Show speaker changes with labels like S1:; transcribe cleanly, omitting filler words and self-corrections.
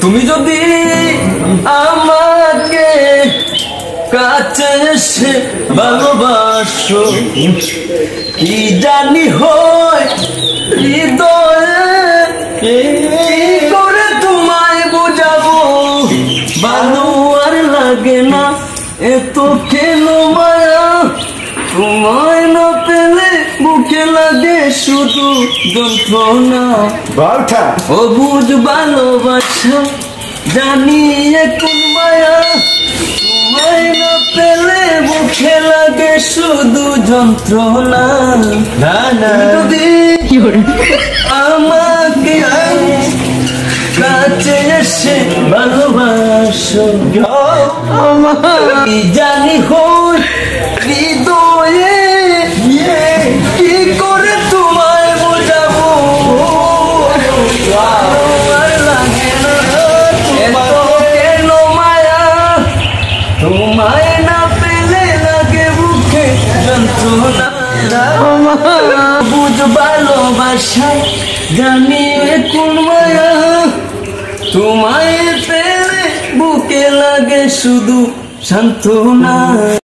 S1: তুমি যদি আমাকে কাছে এসে ভালোবাসো, কি জানি হয় হৃদয়ে, কি করে তোমায় বোঝাবো, ভালো আর লাগে না এত কেন মায়া, তোমায় না পেলে বুকে লাগে শুধু যন্ত্রণা। অবুঝ ভালোবাসা জানি কোন মায়া, তোমায় না পেলে বুকে লাগে শুধু যন্ত্রণা। যদি আমাকে কাছে এসে ভালোবাসো, কি জানি হয় হৃদয়ে, কি করে তোমায় বোঝাবো, আর লাগে না এত কেন মায়া, তোমায় না পেলে লাগে বুকে যন্ত্রণা। বুঝ ভালোবাসায় জানি কোন মায়া, তোমায় পেলে বুকে লাগে শুধু সান্ত্বনা।